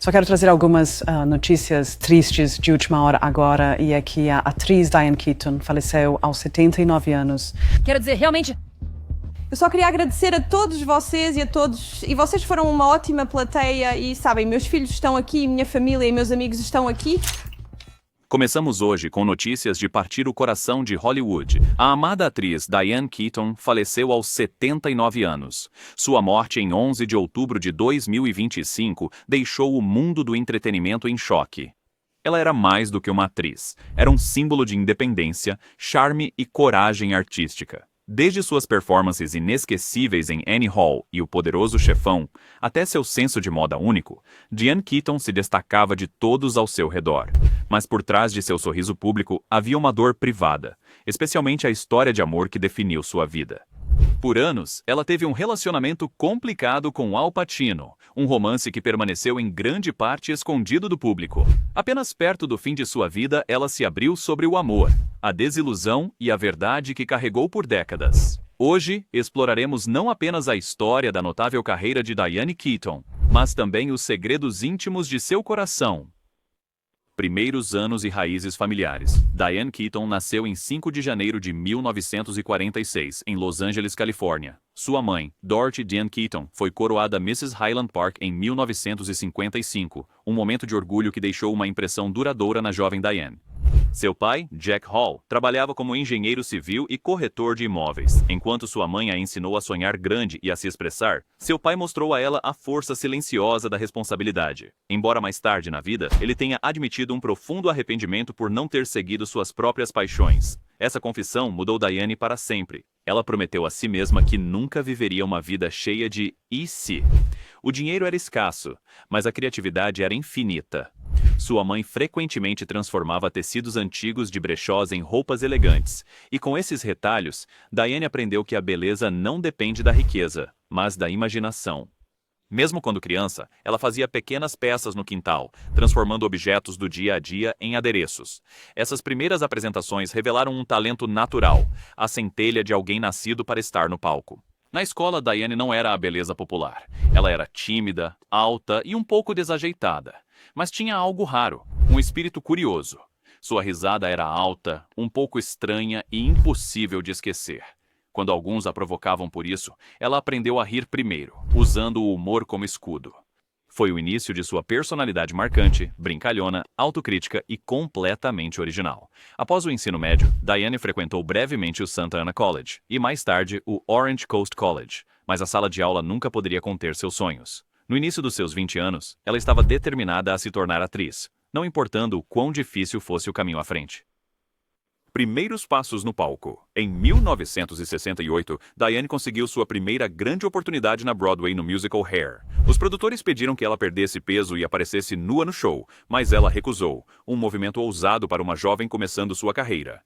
Só quero trazer algumas notícias tristes de última hora agora, e é que a atriz Diane Keaton faleceu aos 79 anos. Quero dizer, realmente... Eu só queria agradecer a todos vocês e a todos, e vocês foram uma ótima plateia e sabem, meus filhos estão aqui, minha família e meus amigos estão aqui. Começamos hoje com notícias de partir o coração de Hollywood. A amada atriz Diane Keaton faleceu aos 79 anos. Sua morte em 11 de outubro de 2025 deixou o mundo do entretenimento em choque. Ela era mais do que uma atriz. Era um símbolo de independência, charme e coragem artística. Desde suas performances inesquecíveis em Annie Hall e O Poderoso Chefão, até seu senso de moda único, Diane Keaton se destacava de todos ao seu redor. Mas por trás de seu sorriso público havia uma dor privada, especialmente a história de amor que definiu sua vida. Por anos, ela teve um relacionamento complicado com Al Pacino, um romance que permaneceu em grande parte escondido do público. Apenas perto do fim de sua vida, ela se abriu sobre o amor, a desilusão e a verdade que carregou por décadas. Hoje, exploraremos não apenas a história da notável carreira de Diane Keaton, mas também os segredos íntimos de seu coração. Primeiros anos e raízes familiares. Diane Keaton nasceu em 5 de janeiro de 1946, em Los Angeles, Califórnia. Sua mãe, Dorothy Diane Keaton, foi coroada Mrs. Highland Park em 1955, um momento de orgulho que deixou uma impressão duradoura na jovem Diane. Seu pai, Jack Hall, trabalhava como engenheiro civil e corretor de imóveis. Enquanto sua mãe a ensinou a sonhar grande e a se expressar, seu pai mostrou a ela a força silenciosa da responsabilidade. Embora mais tarde na vida, ele tenha admitido um profundo arrependimento por não ter seguido suas próprias paixões. Essa confissão mudou Diane para sempre. Ela prometeu a si mesma que nunca viveria uma vida cheia de "e se". O dinheiro era escasso, mas a criatividade era infinita. Sua mãe frequentemente transformava tecidos antigos de brechós em roupas elegantes, e com esses retalhos, Diane aprendeu que a beleza não depende da riqueza, mas da imaginação. Mesmo quando criança, ela fazia pequenas peças no quintal, transformando objetos do dia a dia em adereços. Essas primeiras apresentações revelaram um talento natural, a centelha de alguém nascido para estar no palco. Na escola, Diane não era a beleza popular. Ela era tímida, alta e um pouco desajeitada. Mas tinha algo raro, um espírito curioso. Sua risada era alta, um pouco estranha e impossível de esquecer. Quando alguns a provocavam por isso, ela aprendeu a rir primeiro, usando o humor como escudo. Foi o início de sua personalidade marcante, brincalhona, autocrítica e completamente original. Após o ensino médio, Diane frequentou brevemente o Santa Ana College e mais tarde o Orange Coast College, mas a sala de aula nunca poderia conter seus sonhos. No início dos seus 20 anos, ela estava determinada a se tornar atriz, não importando o quão difícil fosse o caminho à frente. Primeiros passos no palco. Em 1968, Diane conseguiu sua primeira grande oportunidade na Broadway no musical Hair. Os produtores pediram que ela perdesse peso e aparecesse nua no show, mas ela recusou, um movimento ousado para uma jovem começando sua carreira.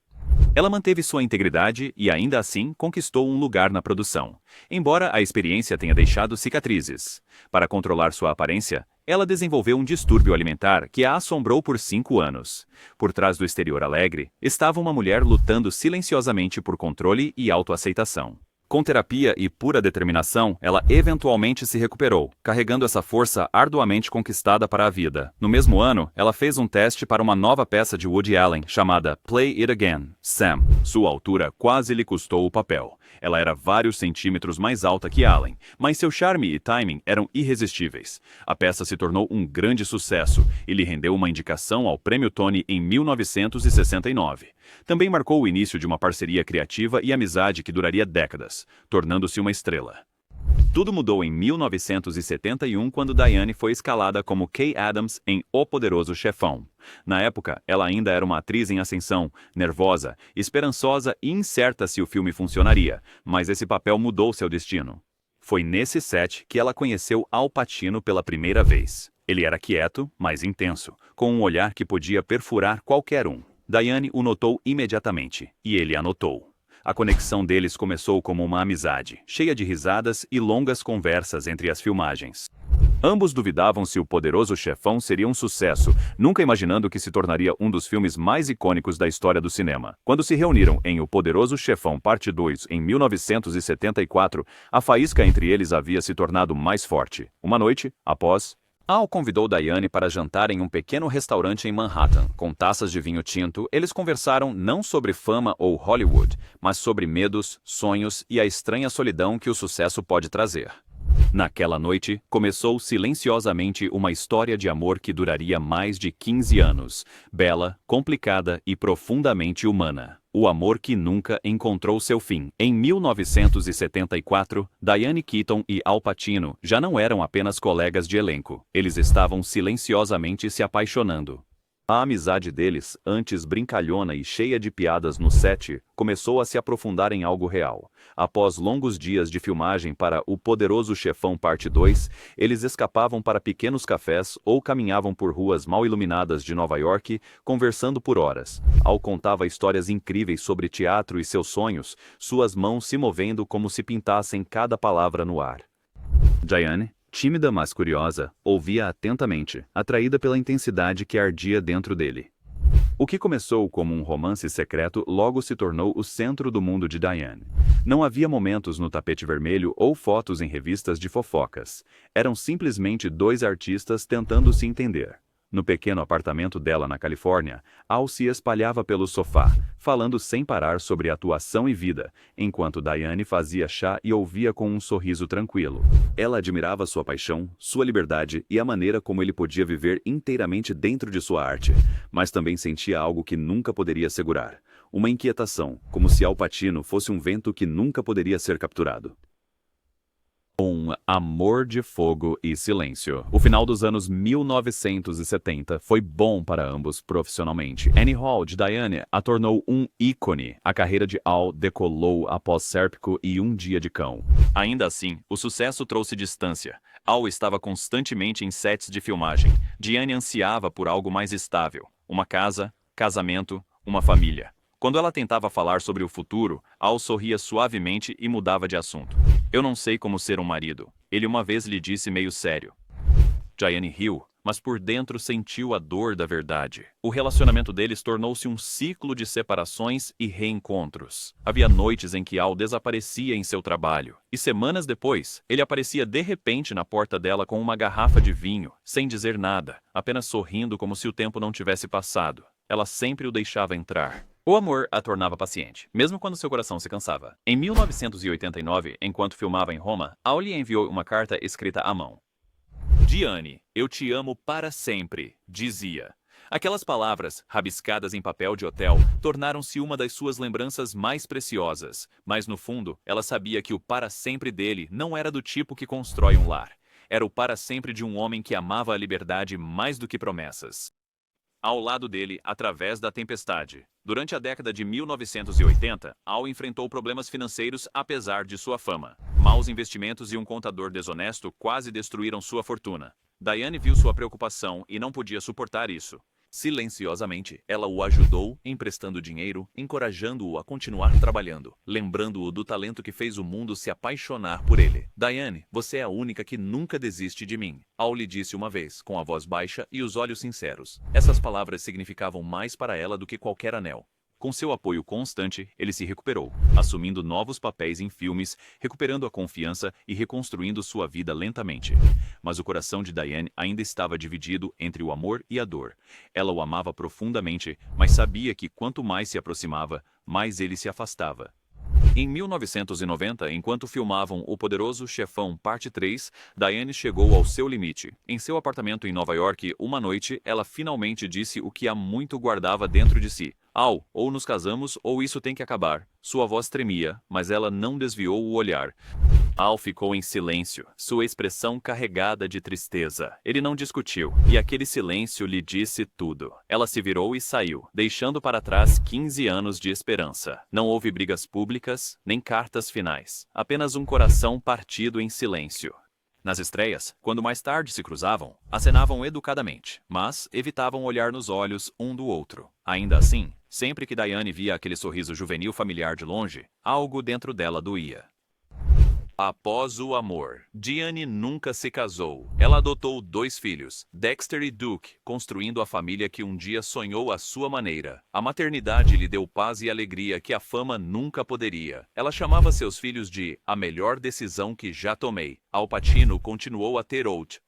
Ela manteve sua integridade e, ainda assim, conquistou um lugar na produção, embora a experiência tenha deixado cicatrizes. Para controlar sua aparência, ela desenvolveu um distúrbio alimentar que a assombrou por 5 anos. Por trás do exterior alegre, estava uma mulher lutando silenciosamente por controle e autoaceitação. Com terapia e pura determinação, ela eventualmente se recuperou, carregando essa força arduamente conquistada para a vida. No mesmo ano, ela fez um teste para uma nova peça de Woody Allen, chamada Play It Again, Sam. Sua altura quase lhe custou o papel. Ela era vários centímetros mais alta que Allen, mas seu charme e timing eram irresistíveis. A peça se tornou um grande sucesso e lhe rendeu uma indicação ao Prêmio Tony em 1969. Também marcou o início de uma parceria criativa e amizade que duraria décadas, tornando-se uma estrela. Tudo mudou em 1971 quando Diane foi escalada como Kay Adams em O Poderoso Chefão. Na época, ela ainda era uma atriz em ascensão, nervosa, esperançosa e incerta se o filme funcionaria, mas esse papel mudou seu destino. Foi nesse set que ela conheceu Al Pacino pela primeira vez. Ele era quieto, mas intenso, com um olhar que podia perfurar qualquer um. Diane o notou imediatamente, e ele a notou. A conexão deles começou como uma amizade, cheia de risadas e longas conversas entre as filmagens. Ambos duvidavam se O Poderoso Chefão seria um sucesso, nunca imaginando que se tornaria um dos filmes mais icônicos da história do cinema. Quando se reuniram em O Poderoso Chefão Parte 2 em 1974, a faísca entre eles havia se tornado mais forte. Uma noite, após Al convidou Diane para jantar em um pequeno restaurante em Manhattan. Com taças de vinho tinto, eles conversaram não sobre fama ou Hollywood, mas sobre medos, sonhos e a estranha solidão que o sucesso pode trazer. Naquela noite, começou silenciosamente uma história de amor que duraria mais de 15 anos. Bela, complicada e profundamente humana. O amor que nunca encontrou seu fim. Em 1974, Diane Keaton e Al Pacino já não eram apenas colegas de elenco. Eles estavam silenciosamente se apaixonando. A amizade deles, antes brincalhona e cheia de piadas no set, começou a se aprofundar em algo real. Após longos dias de filmagem para O Poderoso Chefão Parte 2, eles escapavam para pequenos cafés ou caminhavam por ruas mal iluminadas de Nova York, conversando por horas. Al contava histórias incríveis sobre teatro e seus sonhos, suas mãos se movendo como se pintassem cada palavra no ar. Diane, tímida mas curiosa, ouvia atentamente, atraída pela intensidade que ardia dentro dele. O que começou como um romance secreto logo se tornou o centro do mundo de Diane. Não havia momentos no tapete vermelho ou fotos em revistas de fofocas. Eram simplesmente dois artistas tentando se entender. No pequeno apartamento dela na Califórnia, Al se espalhava pelo sofá, falando sem parar sobre atuação e vida, enquanto Diane fazia chá e ouvia com um sorriso tranquilo. Ela admirava sua paixão, sua liberdade e a maneira como ele podia viver inteiramente dentro de sua arte, mas também sentia algo que nunca poderia segurar. Uma inquietação, como se Al Pacino fosse um vento que nunca poderia ser capturado. Um amor de fogo e silêncio. O final dos anos 1970 foi bom para ambos profissionalmente. Annie Hall, de Diane, a tornou um ícone. A carreira de Al decolou após Sérpico e Um Dia de Cão. Ainda assim, o sucesso trouxe distância. Al estava constantemente em sets de filmagem. Diane ansiava por algo mais estável. Uma casa, casamento, uma família. Quando ela tentava falar sobre o futuro, Al sorria suavemente e mudava de assunto. Eu não sei como ser um marido, ele uma vez lhe disse meio sério. Diane riu, mas por dentro sentiu a dor da verdade. O relacionamento deles tornou-se um ciclo de separações e reencontros. Havia noites em que Al desaparecia em seu trabalho, e semanas depois, ele aparecia de repente na porta dela com uma garrafa de vinho, sem dizer nada, apenas sorrindo como se o tempo não tivesse passado. Ela sempre o deixava entrar. O amor a tornava paciente, mesmo quando seu coração se cansava. Em 1989, enquanto filmava em Roma, Al lhe enviou uma carta escrita à mão. Diane, eu te amo para sempre, dizia. Aquelas palavras, rabiscadas em papel de hotel, tornaram-se uma das suas lembranças mais preciosas, mas no fundo, ela sabia que o para sempre dele não era do tipo que constrói um lar. Era o para sempre de um homem que amava a liberdade mais do que promessas. Ao lado dele, através da tempestade. Durante a década de 1980, Al enfrentou problemas financeiros apesar de sua fama. Maus investimentos e um contador desonesto quase destruíram sua fortuna. Diane viu sua preocupação e não podia suportar isso. Silenciosamente, ela o ajudou, emprestando dinheiro, encorajando-o a continuar trabalhando, lembrando-o do talento que fez o mundo se apaixonar por ele. Diane, você é a única que nunca desiste de mim, Al lhe disse uma vez, com a voz baixa e os olhos sinceros. Essas palavras significavam mais para ela do que qualquer anel. Com seu apoio constante, ele se recuperou, assumindo novos papéis em filmes, recuperando a confiança e reconstruindo sua vida lentamente. Mas o coração de Diane ainda estava dividido entre o amor e a dor. Ela o amava profundamente, mas sabia que quanto mais se aproximava, mais ele se afastava. Em 1990, enquanto filmavam O Poderoso Chefão Parte 3, Diane chegou ao seu limite. Em seu apartamento em Nova York, uma noite, ela finalmente disse o que há muito guardava dentro de si. Al, ou nos casamos ou isso tem que acabar. Sua voz tremia, mas ela não desviou o olhar. Al ficou em silêncio, sua expressão carregada de tristeza. Ele não discutiu, e aquele silêncio lhe disse tudo. Ela se virou e saiu, deixando para trás 15 anos de esperança. Não houve brigas públicas, nem cartas finais. Apenas um coração partido em silêncio. Nas estreias, quando mais tarde se cruzavam, acenavam educadamente, mas evitavam olhar nos olhos um do outro. Ainda assim, sempre que Diane via aquele sorriso juvenil familiar de longe, algo dentro dela doía. Após o amor, Diane nunca se casou. Ela adotou 2 filhos, Dexter e Duke, construindo a família que um dia sonhou à sua maneira. A maternidade lhe deu paz e alegria que a fama nunca poderia. Ela chamava seus filhos de a melhor decisão que já tomei. Al Pacino continuou a ter Out.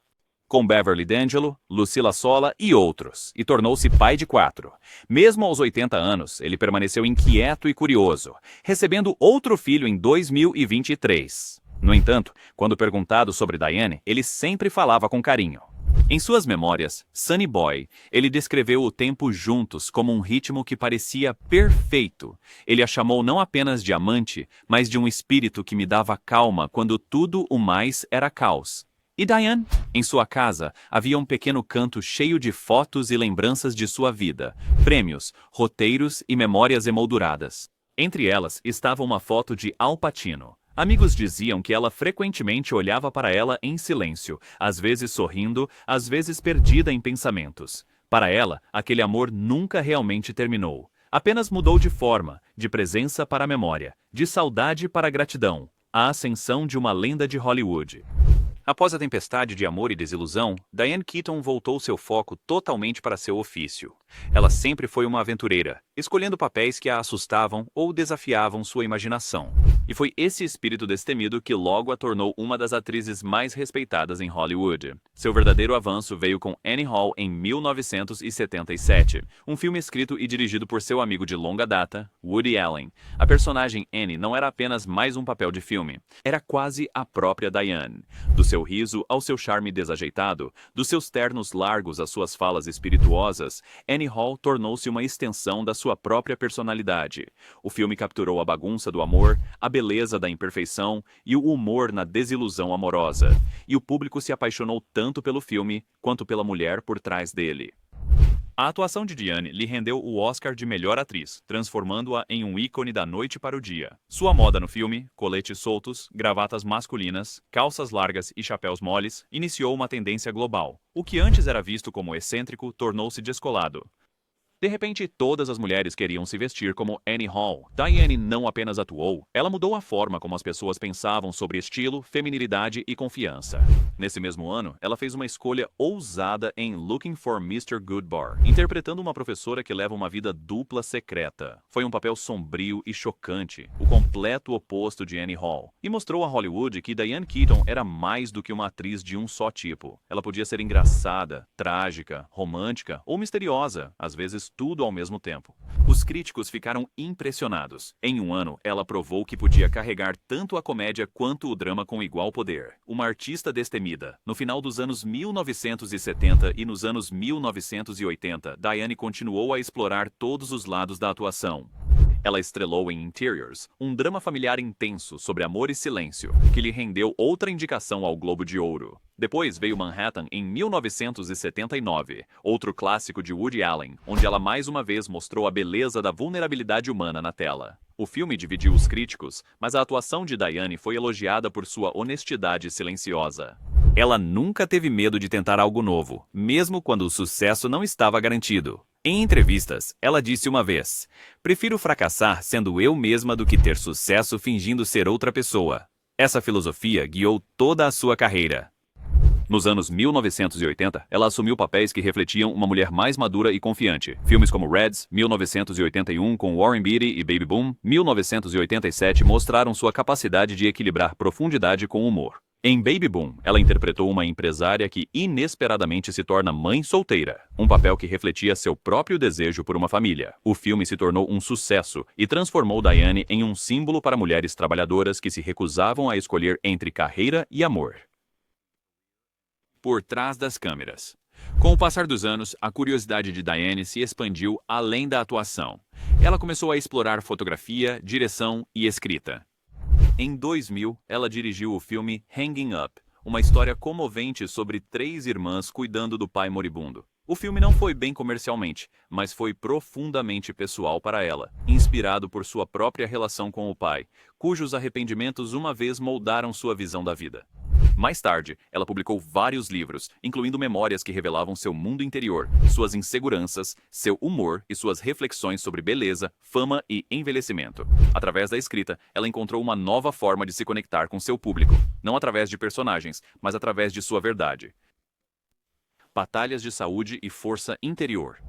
com Beverly D'Angelo, Lucilla Sola e outros, e tornou-se pai de 4. Mesmo aos 80 anos, ele permaneceu inquieto e curioso, recebendo outro filho em 2023. No entanto, quando perguntado sobre Diane, ele sempre falava com carinho. Em suas memórias, Sunny Boy, ele descreveu o tempo juntos como um ritmo que parecia perfeito. Ele a chamou não apenas de amante, mas de um espírito que me dava calma quando tudo o mais era caos. E Diane? Em sua casa, havia um pequeno canto cheio de fotos e lembranças de sua vida, prêmios, roteiros e memórias emolduradas. Entre elas estava uma foto de Al Pacino. Amigos diziam que ela frequentemente olhava para ela em silêncio, às vezes sorrindo, às vezes perdida em pensamentos. Para ela, aquele amor nunca realmente terminou. Apenas mudou de forma, de presença para a memória, de saudade para a gratidão, a ascensão de uma lenda de Hollywood. Após a tempestade de amor e desilusão, Diane Keaton voltou seu foco totalmente para seu ofício. Ela sempre foi uma aventureira, escolhendo papéis que a assustavam ou desafiavam sua imaginação. E foi esse espírito destemido que logo a tornou uma das atrizes mais respeitadas em Hollywood. Seu verdadeiro avanço veio com Annie Hall em 1977, um filme escrito e dirigido por seu amigo de longa data, Woody Allen. A personagem Annie não era apenas mais um papel de filme, era quase a própria Diane. Do seu riso ao seu charme desajeitado, dos seus ternos largos às suas falas espirituosas, Annie Hall tornou-se uma extensão da sua própria personalidade. O filme capturou a bagunça do amor, a beleza da imperfeição e o humor na desilusão amorosa. E o público se apaixonou tanto pelo filme quanto pela mulher por trás dele. A atuação de Diane lhe rendeu o Oscar de melhor atriz, transformando-a em um ícone da noite para o dia. Sua moda no filme, coletes soltos, gravatas masculinas, calças largas e chapéus moles, iniciou uma tendência global. O que antes era visto como excêntrico tornou-se descolado. De repente, todas as mulheres queriam se vestir como Annie Hall. Diane não apenas atuou, ela mudou a forma como as pessoas pensavam sobre estilo, feminilidade e confiança. Nesse mesmo ano, ela fez uma escolha ousada em Looking for Mr. Goodbar, interpretando uma professora que leva uma vida dupla secreta. Foi um papel sombrio e chocante, o completo oposto de Annie Hall, e mostrou a Hollywood que Diane Keaton era mais do que uma atriz de um só tipo. Ela podia ser engraçada, trágica, romântica ou misteriosa, às vezes tudo ao mesmo tempo. Os críticos ficaram impressionados. Em um ano, ela provou que podia carregar tanto a comédia quanto o drama com igual poder. Uma artista destemida. No final dos anos 1970 e nos anos 1980, Diane continuou a explorar todos os lados da atuação. Ela estrelou em Interiors, um drama familiar intenso sobre amor e silêncio, que lhe rendeu outra indicação ao Globo de Ouro. Depois veio Manhattan em 1979, outro clássico de Woody Allen, onde ela mais uma vez mostrou a beleza da vulnerabilidade humana na tela. O filme dividiu os críticos, mas a atuação de Diane foi elogiada por sua honestidade silenciosa. Ela nunca teve medo de tentar algo novo, mesmo quando o sucesso não estava garantido. Em entrevistas, ela disse uma vez: "Prefiro fracassar sendo eu mesma do que ter sucesso fingindo ser outra pessoa." Essa filosofia guiou toda a sua carreira. Nos anos 1980, ela assumiu papéis que refletiam uma mulher mais madura e confiante. Filmes como Reds, 1981, com Warren Beatty e Baby Boom, 1987, mostraram sua capacidade de equilibrar profundidade com humor. Em Baby Boom, ela interpretou uma empresária que inesperadamente se torna mãe solteira, um papel que refletia seu próprio desejo por uma família. O filme se tornou um sucesso e transformou Diane em um símbolo para mulheres trabalhadoras que se recusavam a escolher entre carreira e amor. Por trás das câmeras. Com o passar dos anos, a curiosidade de Diane se expandiu além da atuação. Ela começou a explorar fotografia, direção e escrita. Em 2000, ela dirigiu o filme Hanging Up, uma história comovente sobre 3 irmãs cuidando do pai moribundo. O filme não foi bem comercialmente, mas foi profundamente pessoal para ela, inspirado por sua própria relação com o pai, cujos arrependimentos uma vez moldaram sua visão da vida. Mais tarde, ela publicou vários livros, incluindo memórias que revelavam seu mundo interior, suas inseguranças, seu humor e suas reflexões sobre beleza, fama e envelhecimento. Através da escrita, ela encontrou uma nova forma de se conectar com seu público, não através de personagens, mas através de sua verdade. Batalhas de saúde e força interior.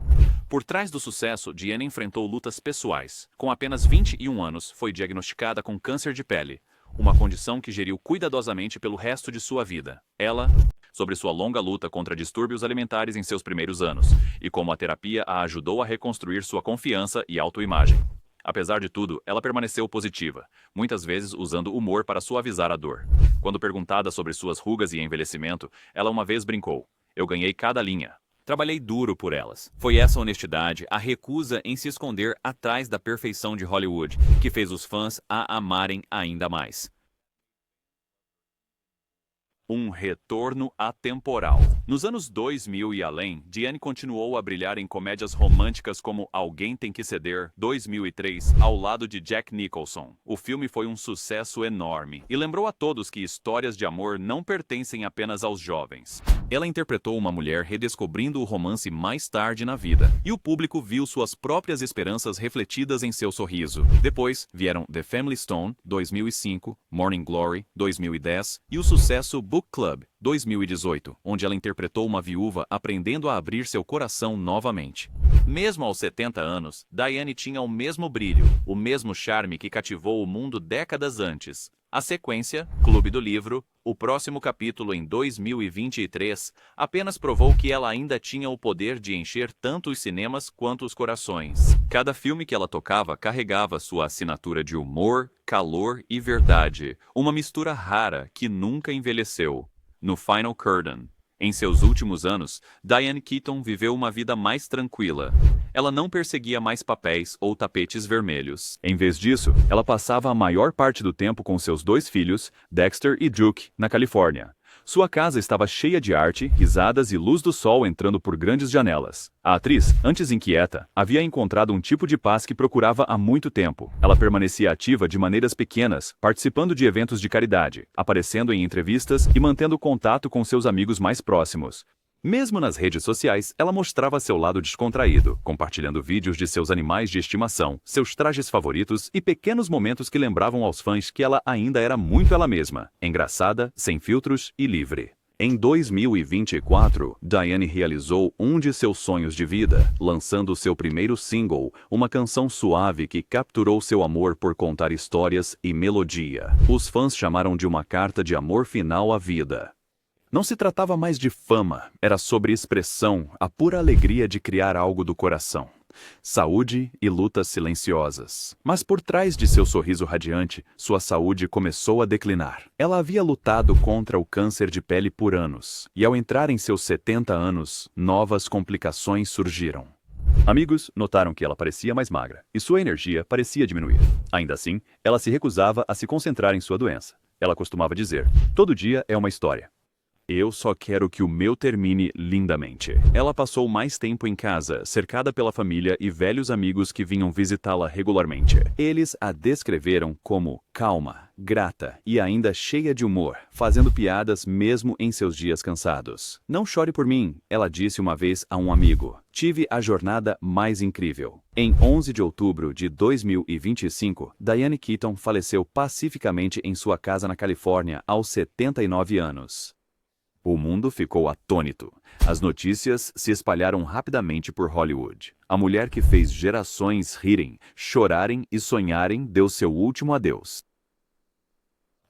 Por trás do sucesso, Diane enfrentou lutas pessoais. Com apenas 21 anos, foi diagnosticada com câncer de pele. uma condição que geriu cuidadosamente pelo resto de sua vida. Ela, sobre sua longa luta contra distúrbios alimentares em seus primeiros anos, e como a terapia a ajudou a reconstruir sua confiança e autoimagem. Apesar de tudo, ela permaneceu positiva, muitas vezes usando humor para suavizar a dor. Quando perguntada sobre suas rugas e envelhecimento, ela uma vez brincou: "Eu ganhei cada linha. Trabalhei duro por elas." Foi essa honestidade, a recusa em se esconder atrás da perfeição de Hollywood, que fez os fãs a amarem ainda mais. Um retorno atemporal. Nos anos 2000 e além, Diane continuou a brilhar em comédias românticas como Alguém Tem Que Ceder, 2003, ao lado de Jack Nicholson. O filme foi um sucesso enorme e lembrou a todos que histórias de amor não pertencem apenas aos jovens. Ela interpretou uma mulher redescobrindo o romance mais tarde na vida, e o público viu suas próprias esperanças refletidas em seu sorriso. Depois vieram The Family Stone, 2005, Morning Glory, 2010, e o sucesso Book Club, 2018, onde ela interpretou uma viúva aprendendo a abrir seu coração novamente. Mesmo aos 70 anos, Diane tinha o mesmo brilho, o mesmo charme que cativou o mundo décadas antes. A sequência, Clube do Livro, o próximo capítulo em 2023, apenas provou que ela ainda tinha o poder de encher tanto os cinemas quanto os corações. Cada filme que ela tocava carregava sua assinatura de humor, calor e verdade, uma mistura rara que nunca envelheceu. No Final Curtain, em seus últimos anos, Diane Keaton viveu uma vida mais tranquila. Ela não perseguia mais papéis ou tapetes vermelhos. Em vez disso, ela passava a maior parte do tempo com seus 2 filhos, Dexter e Duke, na Califórnia. Sua casa estava cheia de arte, risadas e luz do sol entrando por grandes janelas. A atriz, antes inquieta, havia encontrado um tipo de paz que procurava há muito tempo. Ela permanecia ativa de maneiras pequenas, participando de eventos de caridade, aparecendo em entrevistas e mantendo contato com seus amigos mais próximos. Mesmo nas redes sociais, ela mostrava seu lado descontraído, compartilhando vídeos de seus animais de estimação, seus trajes favoritos e pequenos momentos que lembravam aos fãs que ela ainda era muito ela mesma, engraçada, sem filtros e livre. Em 2024, Diane realizou um de seus sonhos de vida, lançando seu primeiro single, uma canção suave que capturou seu amor por contar histórias e melodia. Os fãs chamaram de uma carta de amor final à vida. Não se tratava mais de fama, era sobre expressão, a pura alegria de criar algo do coração. Saúde e lutas silenciosas. Mas por trás de seu sorriso radiante, sua saúde começou a declinar. Ela havia lutado contra o câncer de pele por anos, e ao entrar em seus 70 anos, novas complicações surgiram. Amigos notaram que ela parecia mais magra, e sua energia parecia diminuir. Ainda assim, ela se recusava a se concentrar em sua doença. Ela costumava dizer: "Todo dia é uma história. Eu só quero que o meu termine lindamente." Ela passou mais tempo em casa, cercada pela família e velhos amigos que vinham visitá-la regularmente. Eles a descreveram como calma, grata e ainda cheia de humor, fazendo piadas mesmo em seus dias cansados. "Não chore por mim", ela disse uma vez a um amigo. "Tive a jornada mais incrível." Em 11 de outubro de 2025, Diane Keaton faleceu pacificamente em sua casa na Califórnia aos 79 anos. O mundo ficou atônito. As notícias se espalharam rapidamente por Hollywood. A mulher que fez gerações rirem, chorarem e sonharem deu seu último adeus.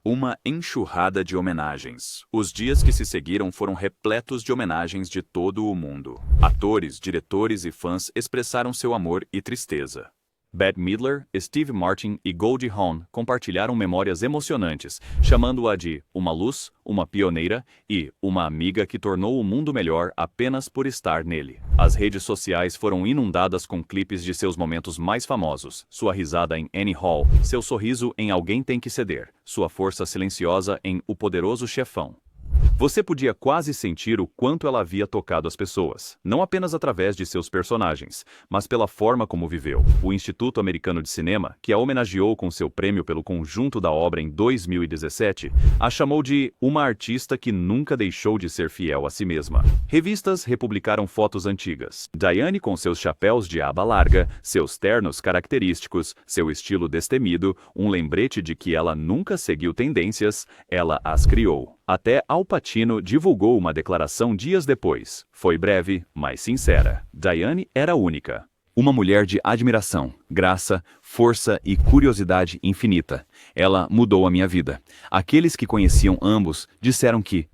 Uma enxurrada de homenagens. Os dias que se seguiram foram repletos de homenagens de todo o mundo. Atores, diretores e fãs expressaram seu amor e tristeza. Bette Midler, Steve Martin e Goldie Hawn compartilharam memórias emocionantes, chamando-a de uma luz, uma pioneira e uma amiga que tornou o mundo melhor apenas por estar nele. As redes sociais foram inundadas com clipes de seus momentos mais famosos, sua risada em Annie Hall, seu sorriso em Alguém Tem Que Ceder, sua força silenciosa em O Poderoso Chefão. Você podia quase sentir o quanto ela havia tocado as pessoas, não apenas através de seus personagens, mas pela forma como viveu. O Instituto Americano de Cinema, que a homenageou com seu prêmio pelo conjunto da obra em 2017, a chamou de uma artista que nunca deixou de ser fiel a si mesma. Revistas republicaram fotos antigas. Diane com seus chapéus de aba larga, seus ternos característicos, seu estilo destemido, um lembrete de que ela nunca seguiu tendências, ela as criou. Até Al Pacino divulgou uma declaração dias depois. Foi breve, mas sincera. Diane era única. Uma mulher de admiração, graça, força e curiosidade infinita. Ela mudou a minha vida. Aqueles que conheciam ambos disseram que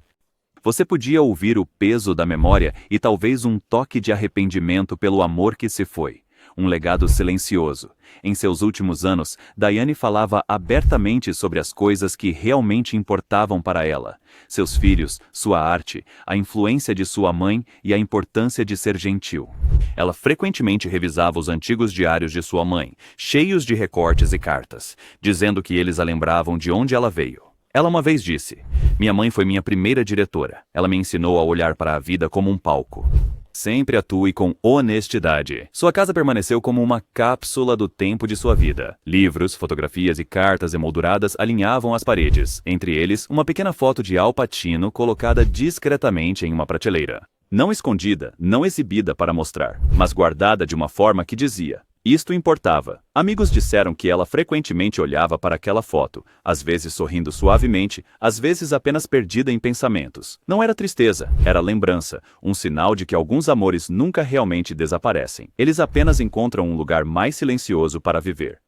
você podia ouvir o peso da memória e talvez um toque de arrependimento pelo amor que se foi. Um legado silencioso. Em seus últimos anos, Diane falava abertamente sobre as coisas que realmente importavam para ela. Seus filhos, sua arte, a influência de sua mãe e a importância de ser gentil. Ela frequentemente revisava os antigos diários de sua mãe, cheios de recortes e cartas, dizendo que eles a lembravam de onde ela veio. Ela uma vez disse: "Minha mãe foi minha primeira diretora. Ela me ensinou a olhar para a vida como um palco. Sempre atue com honestidade." Sua casa permaneceu como uma cápsula do tempo de sua vida. Livros, fotografias e cartas emolduradas alinhavam as paredes, entre eles uma pequena foto de Al Pacino colocada discretamente em uma prateleira. Não escondida, não exibida para mostrar, mas guardada de uma forma que dizia: isto importava. Amigos disseram que ela frequentemente olhava para aquela foto, às vezes sorrindo suavemente, às vezes apenas perdida em pensamentos. Não era tristeza, era lembrança, um sinal de que alguns amores nunca realmente desaparecem. Eles apenas encontram um lugar mais silencioso para viver.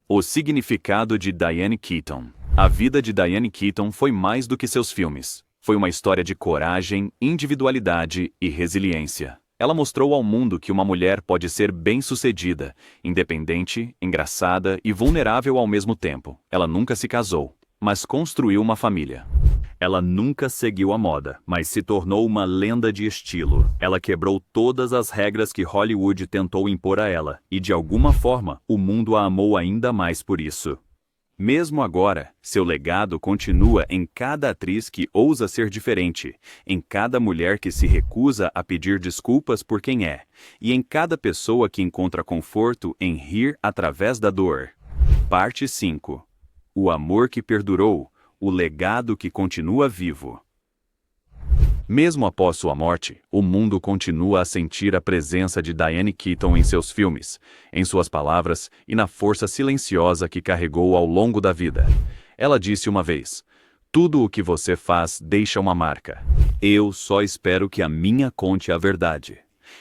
O significado de Diane Keaton. A vida de Diane Keaton foi mais do que seus filmes. Foi uma história de coragem, individualidade e resiliência. Ela mostrou ao mundo que uma mulher pode ser bem-sucedida, independente, engraçada e vulnerável ao mesmo tempo. Ela nunca se casou, mas construiu uma família. Ela nunca seguiu a moda, mas se tornou uma lenda de estilo. Ela quebrou todas as regras que Hollywood tentou impor a ela, e de alguma forma, o mundo a amou ainda mais por isso. Mesmo agora, seu legado continua em cada atriz que ousa ser diferente, em cada mulher que se recusa a pedir desculpas por quem é, e em cada pessoa que encontra conforto em rir através da dor. Parte 5. O amor que perdurou, o legado que continua vivo. Mesmo após sua morte, o mundo continua a sentir a presença de Diane Keaton em seus filmes, em suas palavras e na força silenciosa que carregou ao longo da vida. Ela disse uma vez: "Tudo o que você faz deixa uma marca. Eu só espero que a minha conte a verdade."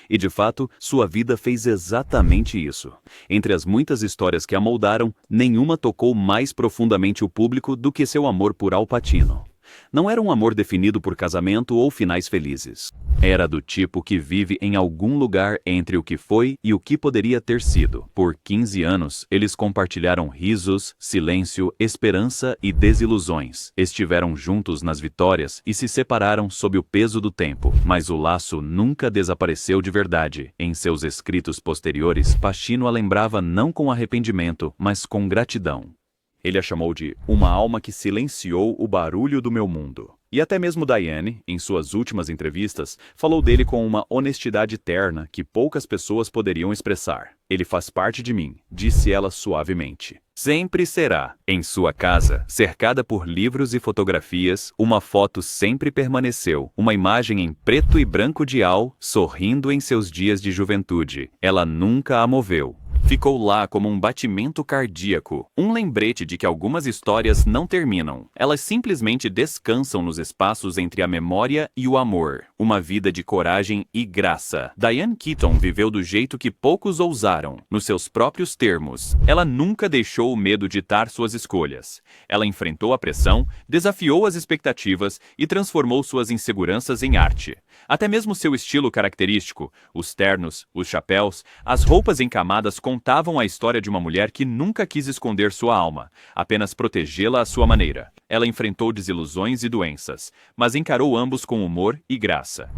E de fato, sua vida fez exatamente isso. Entre as muitas histórias que a moldaram, nenhuma tocou mais profundamente o público do que seu amor por Al Pacino. Não era um amor definido por casamento ou finais felizes. Era do tipo que vive em algum lugar entre o que foi e o que poderia ter sido. Por 15 anos, eles compartilharam risos, silêncio, esperança e desilusões. Estiveram juntos nas vitórias e se separaram sob o peso do tempo. Mas o laço nunca desapareceu de verdade. Em seus escritos posteriores, Pacino a lembrava não com arrependimento, mas com gratidão. Ele a chamou de uma alma que silenciou o barulho do meu mundo. E até mesmo Diane, em suas últimas entrevistas, falou dele com uma honestidade terna que poucas pessoas poderiam expressar. "Ele faz parte de mim", disse ela suavemente. Sempre será. Em sua casa, cercada por livros e fotografias, uma foto sempre permaneceu, uma imagem em preto e branco de Al, sorrindo em seus dias de juventude. Ela nunca a moveu. Ficou lá como um batimento cardíaco, um lembrete de que algumas histórias não terminam. Elas simplesmente descansam nos espaços entre a memória e o amor. Uma vida de coragem e graça. Diane Keaton viveu do jeito que poucos ousaram, nos seus próprios termos. Ela nunca deixou o medo ditar suas escolhas. Ela enfrentou a pressão, desafiou as expectativas e transformou suas inseguranças em arte. Até mesmo seu estilo característico, os ternos, os chapéus, as roupas em camadas contavam a história de uma mulher que nunca quis esconder sua alma, apenas protegê-la à sua maneira. Ela enfrentou desilusões e doenças, mas encarou ambos com humor e graça.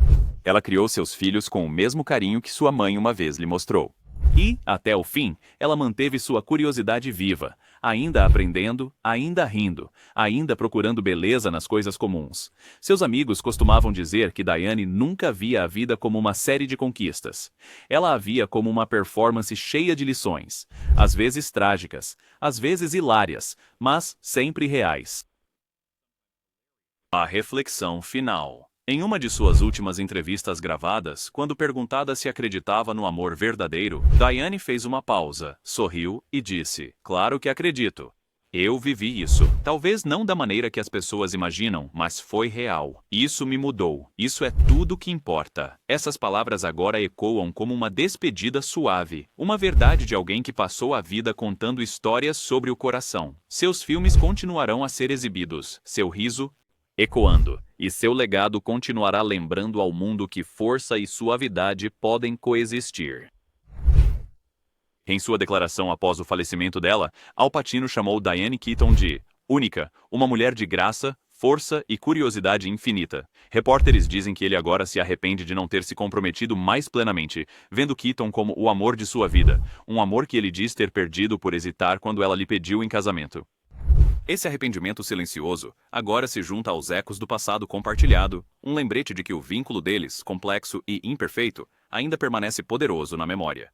Ela criou seus filhos com o mesmo carinho que sua mãe uma vez lhe mostrou. E, até o fim, ela manteve sua curiosidade viva, ainda aprendendo, ainda rindo, ainda procurando beleza nas coisas comuns. Seus amigos costumavam dizer que Diane nunca via a vida como uma série de conquistas. Ela a via como uma performance cheia de lições, às vezes trágicas, às vezes hilárias, mas sempre reais. A reflexão final. Em uma de suas últimas entrevistas gravadas, quando perguntada se acreditava no amor verdadeiro, Diane fez uma pausa, sorriu e disse: "Claro que acredito." Eu vivi isso. Talvez não da maneira que as pessoas imaginam, mas foi real. Isso me mudou. Isso é tudo que importa. Essas palavras agora ecoam como uma despedida suave. Uma verdade de alguém que passou a vida contando histórias sobre o coração. Seus filmes continuarão a ser exibidos. Seu riso ecoando. E seu legado continuará lembrando ao mundo que força e suavidade podem coexistir. Em sua declaração após o falecimento dela, Al Pacino chamou Diane Keaton de única, uma mulher de graça, força e curiosidade infinita. Repórteres dizem que ele agora se arrepende de não ter se comprometido mais plenamente, vendo Keaton como o amor de sua vida, um amor que ele diz ter perdido por hesitar quando ela lhe pediu em casamento. Esse arrependimento silencioso agora se junta aos ecos do passado compartilhado, um lembrete de que o vínculo deles, complexo e imperfeito, ainda permanece poderoso na memória.